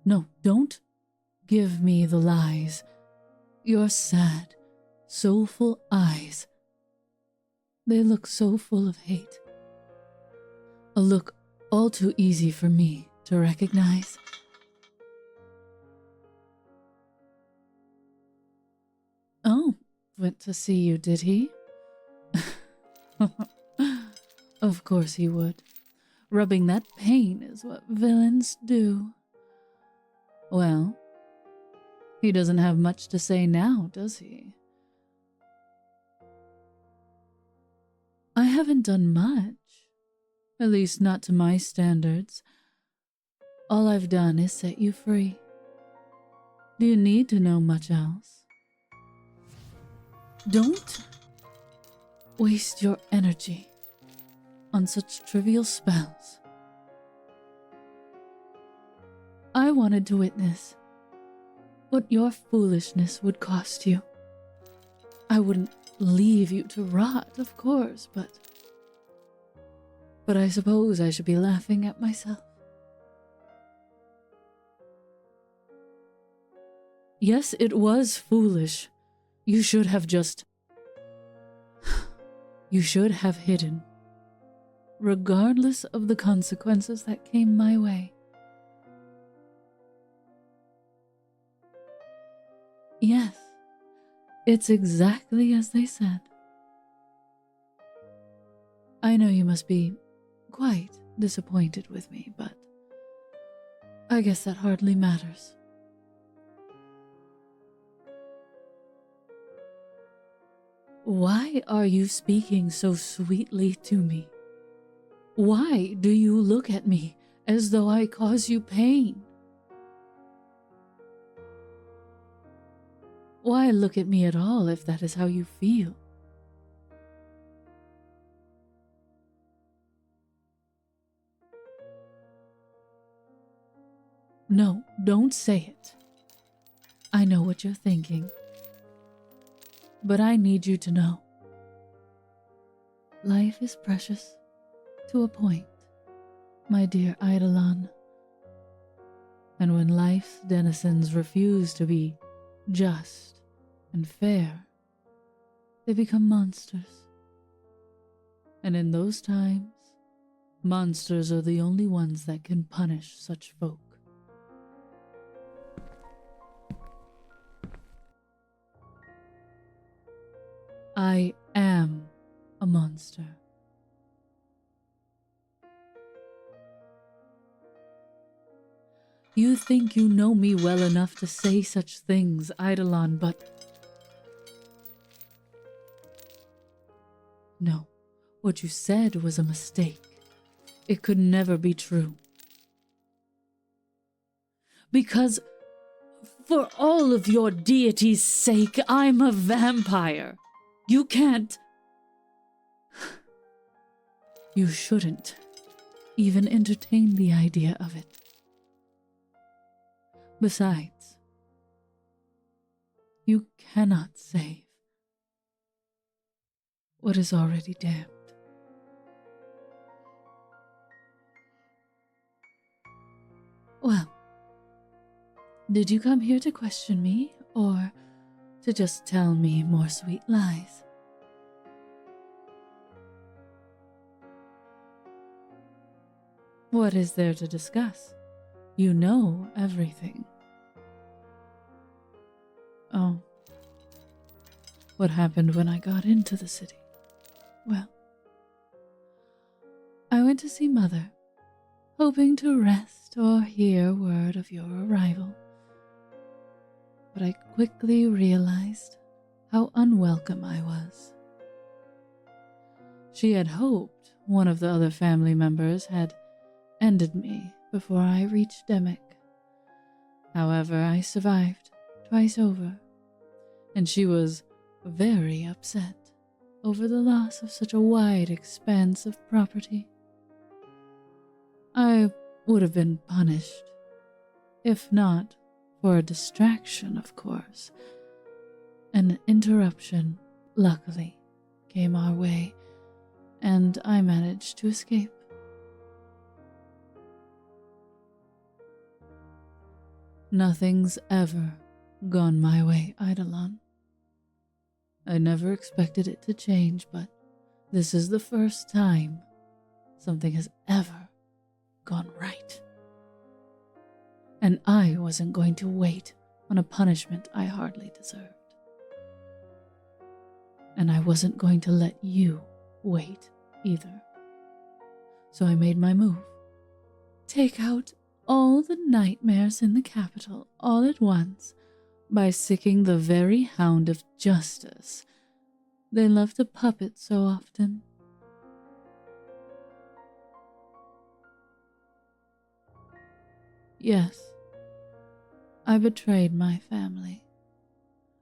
No, don't give me the lies. Your sad, soulful eyes. They look so full of hate. A look all too easy for me to recognize. Oh, went to see you, did he? Of course he would. Rubbing that pain is what villains do. Well, he doesn't have much to say now, does he? I haven't done much. At least not to my standards. All I've done is set you free. Do you need to know much else? Don't waste your energy on such trivial spells. I wanted to witness what your foolishness would cost you. I wouldn't leave you to rot, of course, but I suppose I should be laughing at myself. Yes, it was foolish. You should have You should have hidden, regardless of the consequences that came my way. Yes, it's exactly as they said. I know you must be quite disappointed with me, but I guess that hardly matters. Why are you speaking so sweetly to me? Why do you look at me as though I cause you pain? Why look at me at all if that is how you feel? No, don't say it. I know what you're thinking. But I need you to know. Life is precious, to a point, my dear Eidolon. And when life's denizens refuse to be just and fair, they become monsters. And in those times, monsters are the only ones that can punish such folk. I am a monster. You think you know me well enough to say such things, Eidolon, but no, what you said was a mistake. It could never be true. Because, for all of your deity's sake, I'm a vampire. You can't. You shouldn't even entertain the idea of it. Besides, you cannot save what is already damned. Well, did you come here to question me, or to just tell me more sweet lies? What is there to discuss? You know everything. Oh, what happened when I got into the city? Well, I went to see Mother, hoping to rest or hear word of your arrival. But I quickly realized how unwelcome I was. She had hoped one of the other family members had ended me before I reached Demick. However, I survived twice over, and she was very upset over the loss of such a wide expanse of property. I would have been punished, if not for a distraction, of course. An interruption, luckily, came our way, and I managed to escape. Nothing's ever gone my way, Eidolon. I never expected it to change, but this is the first time something has ever gone right. And I wasn't going to wait on a punishment I hardly deserved. And I wasn't going to let you wait either. So I made my move. Take out all the nightmares in the capital all at once by sicking the very hound of justice they love to puppet so often. Yes, I betrayed my family.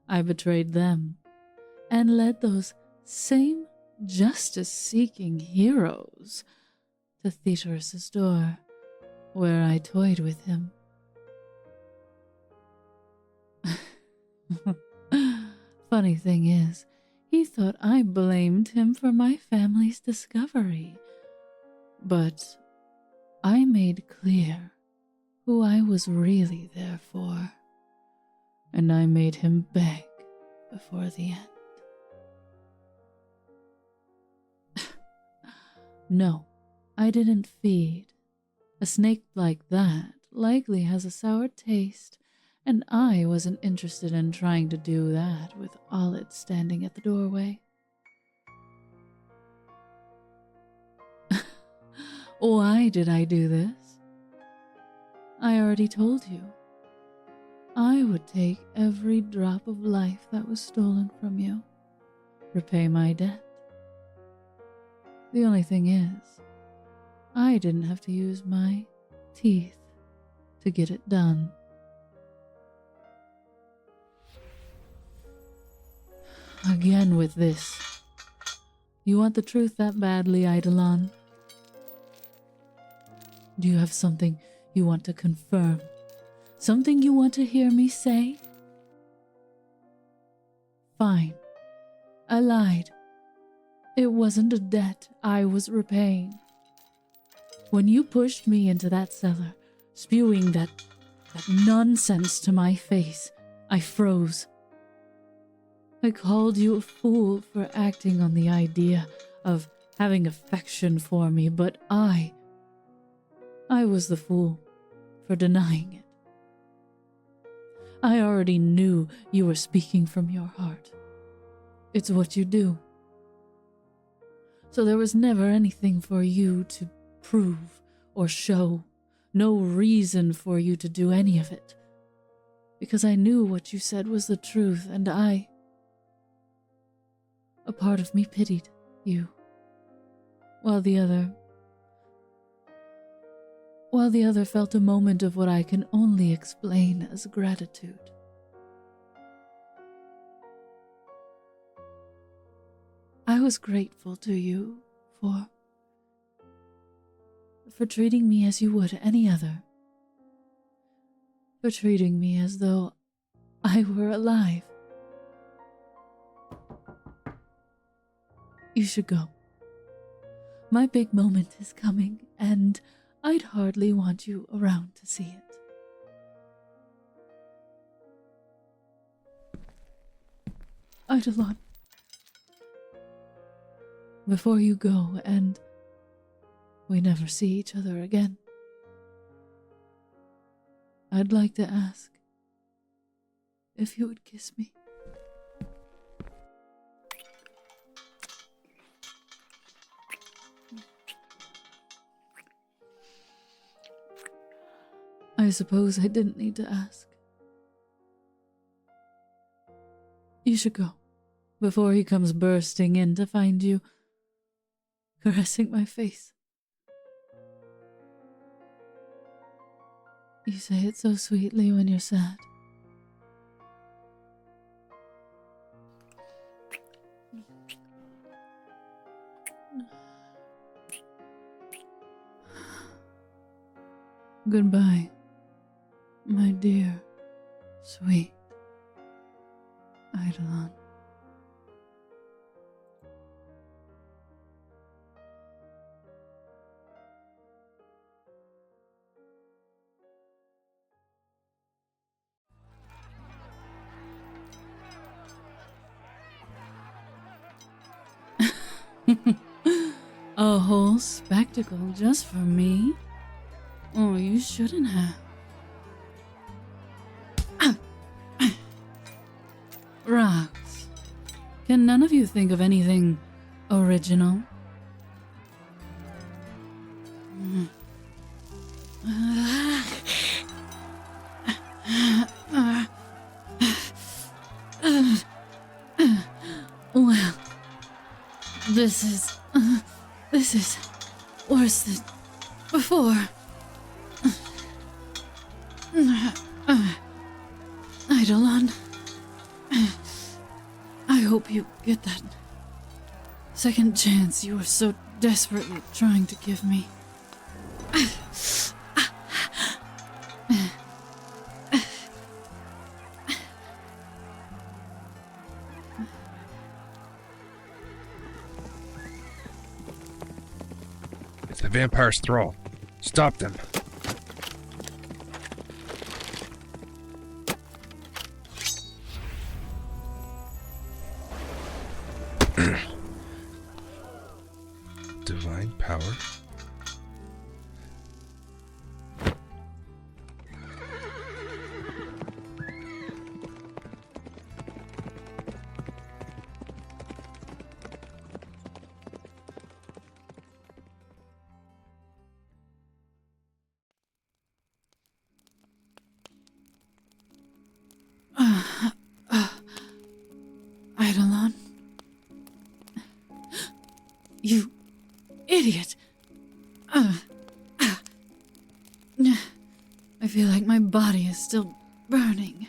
I betrayed them and led those same justice-seeking heroes to Theodorus's door, where I toyed with him. Funny thing is, he thought I blamed him for my family's discovery, but I made clear who I was really there for, and I made him beg before the end. No, I didn't feed. A snake like that likely has a sour taste and I wasn't interested in trying to do that with Olit standing at the doorway. Why did I do this? I already told you. I would take every drop of life that was stolen from you, repay my debt. The only thing is, I didn't have to use my teeth to get it done. Again with this. You want the truth that badly, Eidolon? Do you have something you want to confirm? Something you want to hear me say? Fine. I lied. It wasn't a debt I was repaying. When you pushed me into that cellar, spewing that nonsense to my face, I froze. I called you a fool for acting on the idea of having affection for me, but I was the fool for denying it. I already knew you were speaking from your heart. It's what you do. So there was never anything for you to prove or show, no reason for you to do any of it, because I knew what you said was the truth, and a part of me pitied you, while the other felt a moment of what I can only explain as gratitude. I was grateful to you for treating me as you would any other, for treating me as though I were alive. You should go. My big moment is coming, and I'd hardly want you around to see it. Eidolon, before you go and we never see each other again, I'd like to ask if you would kiss me. I suppose I didn't need to ask. You should go, before he comes bursting in to find you caressing my face. You say it so sweetly when you're sad. Goodbye, my dear, sweet Eidolon. A whole spectacle just for me? Oh, you shouldn't have. Rocks. Can none of you think of anything original? Well, this is worse than before. Eidolon, I hope you get that second chance you were so desperately trying to give me. It's the vampire's thrall. Stop them. Divine power. body is still burning.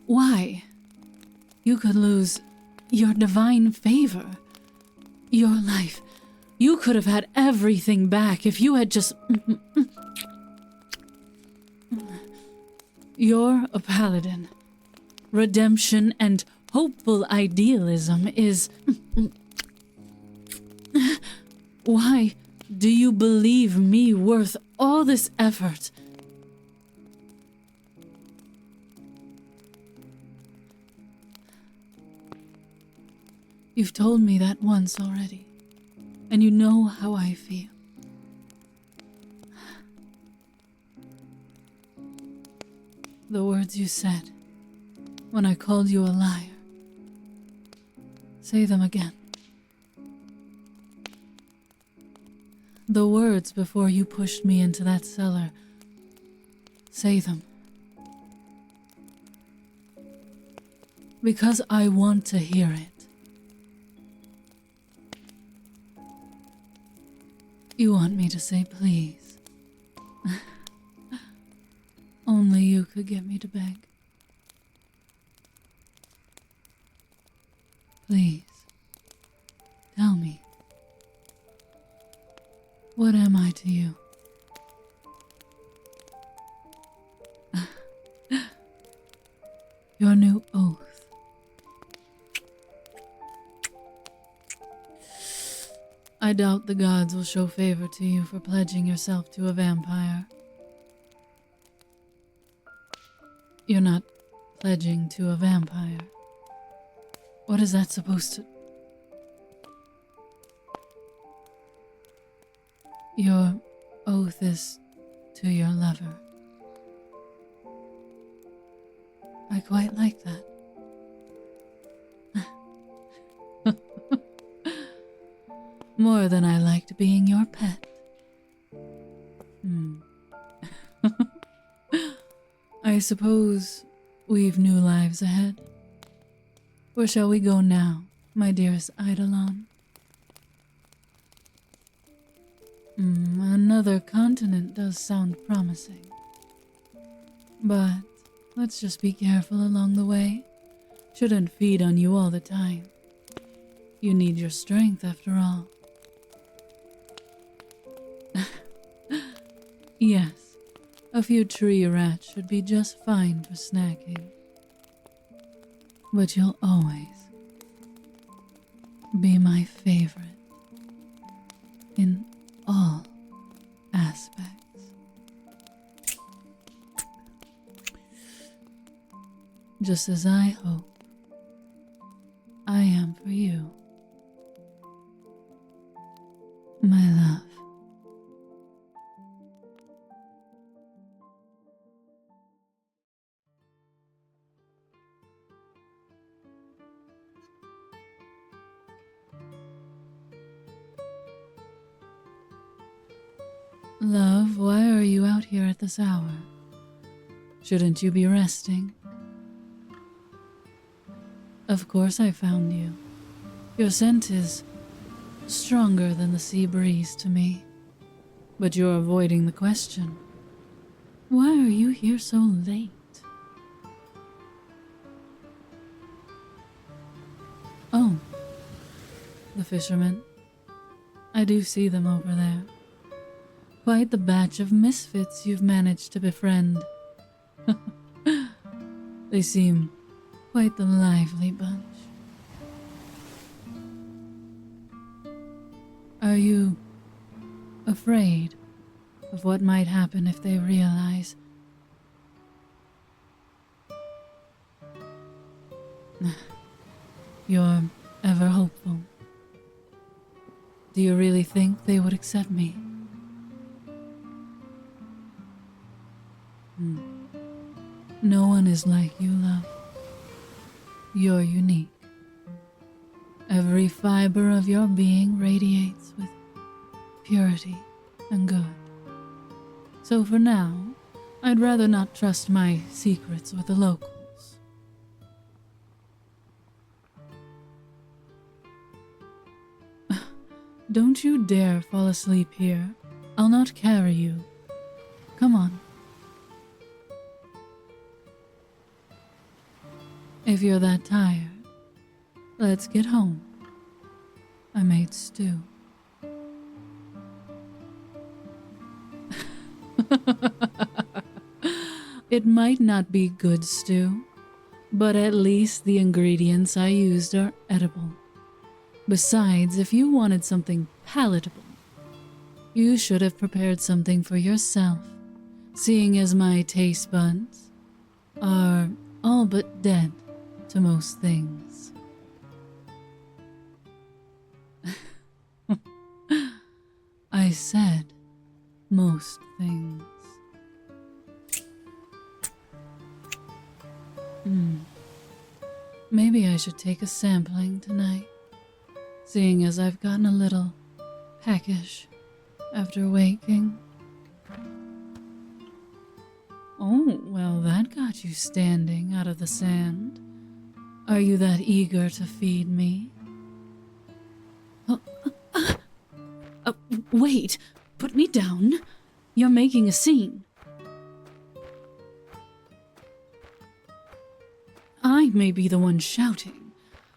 Why? You could lose your divine favor. Your life. You could have had everything back if you had just... You're a paladin. Redemption and hopeful idealism is... Why do you believe me worth all this effort? You've told me that once already, and you know how I feel. The words you said when I called you a liar. Say them again. The words before you pushed me into that cellar. Say them. Because I want to hear it. You want me to say please. Only you could get me to beg. Please, tell me. What am I to you? Your new oath. I doubt the gods will show favor to you for pledging yourself to a vampire. You're not pledging to a vampire. What is that supposed to... Your oath is to your lover. I quite like that. More than I liked being your pet. I suppose we've new lives ahead. Where shall we go now, my dearest Eidolon? Another continent does sound promising. But let's just be careful along the way. Shouldn't feed on you all the time. You need your strength after all. Yes, a few tree rats should be just fine for snacking. But you'll always be my favorite in all aspects. Just as I hope I am for you, my love. Love, why are you out here at this hour? Shouldn't you be resting? Of course I found you. Your scent is stronger than the sea breeze to me. But you're avoiding the question. Why are you here so late? Oh, the fishermen. I do see them over there. Quite the batch of misfits you've managed to befriend. They seem quite the lively bunch. Are you afraid of what might happen if they realize? You're ever hopeful. Do you really think they would accept me? No one is like you, love. You're unique. Every fiber of your being radiates with purity and good. So for now, I'd rather not trust my secrets with the locals. Don't you dare fall asleep here. I'll not carry you. Come on. If you're that tired, let's get home. I made stew. It might not be good stew, but at least the ingredients I used are edible. Besides, if you wanted something palatable, you should have prepared something for yourself, seeing as my taste buds are all but dead to most things. I said most things. Maybe I should take a sampling tonight, seeing as I've gotten a little peckish after waking. Oh, well, that got you standing out of the sand. Are you that eager to feed me? Wait, put me down. You're making a scene. I may be the one shouting,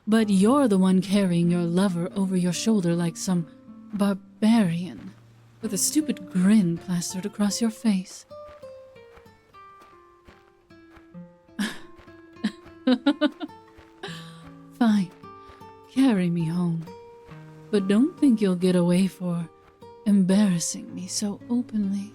but you're the one carrying your lover over your shoulder like some barbarian, with a stupid grin plastered across your face. Fine, carry me home, but don't think you'll get away for embarrassing me so openly.